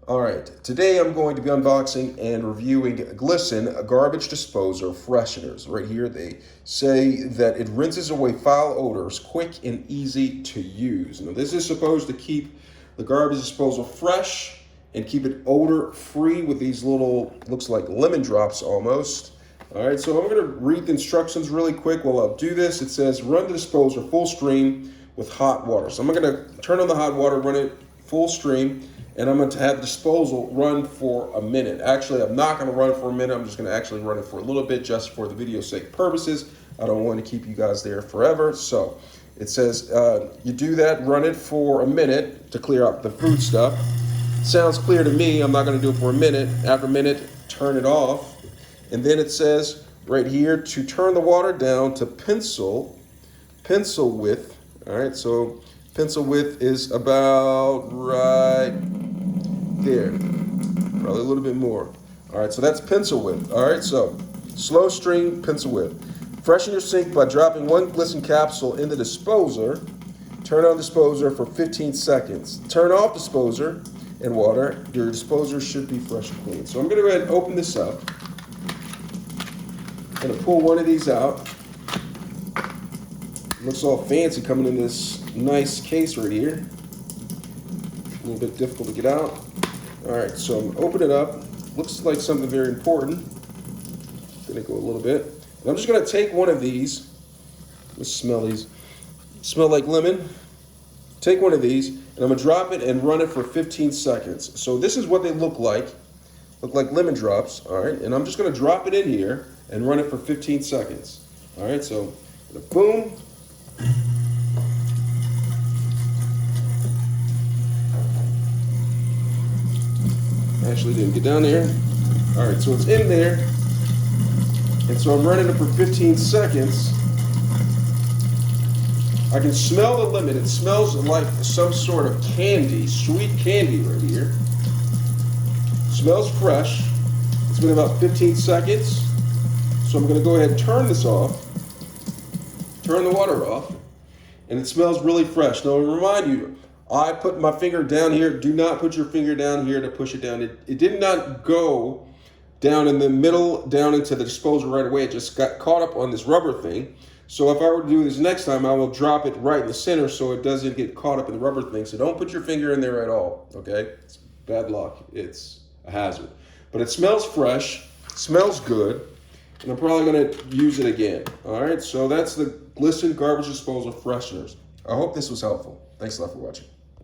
All right, today I'm going to be unboxing and reviewing Glisten garbage disposer fresheners. Right here they say that it rinses away foul odors quick and easy to use. Now this is supposed to keep the garbage disposal fresh and keep it odor free with these little, looks like lemon drops almost. All right, so I'm going to read the instructions really quick while I'll do this. It says run the disposer full stream with hot water. So I'm going to turn on the hot water, run it full stream, and I'm going to have the disposal run for a minute. Actually, I'm not going to run it for a minute. I'm just going to actually run it for a little bit just for the video's sake purposes. I don't want to keep you guys there forever. So it says you do that, run it for a minute to clear out the food stuff. Sounds clear to me. I'm not going to do it for a minute. After a minute, turn it off. And then it says right here to turn the water down to pencil width. All right, so pencil width is about right there, probably a little bit more. All right, so that's pencil width. All right, so slow stream pencil width. Freshen your sink by dropping one Glisten capsule in the disposer. Turn on disposer for 15 seconds. Turn off disposer and water. Your disposer should be fresh and clean. So I'm going to go ahead and open this up. I'm going to pull one of these out. Looks all fancy coming in this nice case right here. A little bit difficult to get out. All right, so I'm gonna open it up. Looks like something very important. Gonna go a little bit. And I'm just gonna take one of these. Let's smell these. Smell like lemon. Take one of these, and I'm gonna drop it and run it for 15 seconds. So this is what they look like. Look like lemon drops, all right? And I'm just gonna drop it in here and run it for 15 seconds. All right, so boom. Actually didn't get down there. All right, so it's in there. And so I'm running it for 15 seconds. I can smell the lemon. It smells like some sort of candy, sweet candy right here. Smells fresh. It's been about 15 seconds. So I'm gonna go ahead and turn this off. Turn the water off. And it smells really fresh. Now, to remind you, I put my finger down here. Do not put your finger down here to push it down. It did not go down in the middle, down into the disposal right away. It just got caught up on this rubber thing. So if I were to do this next time, I will drop it right in the center so it doesn't get caught up in the rubber thing. So don't put your finger in there at all, okay? It's bad luck. It's a hazard. But it smells fresh, smells good, and I'm probably gonna use it again. All right, so that's the Glisten garbage disposal fresheners. I hope this was helpful. Thanks a lot for watching.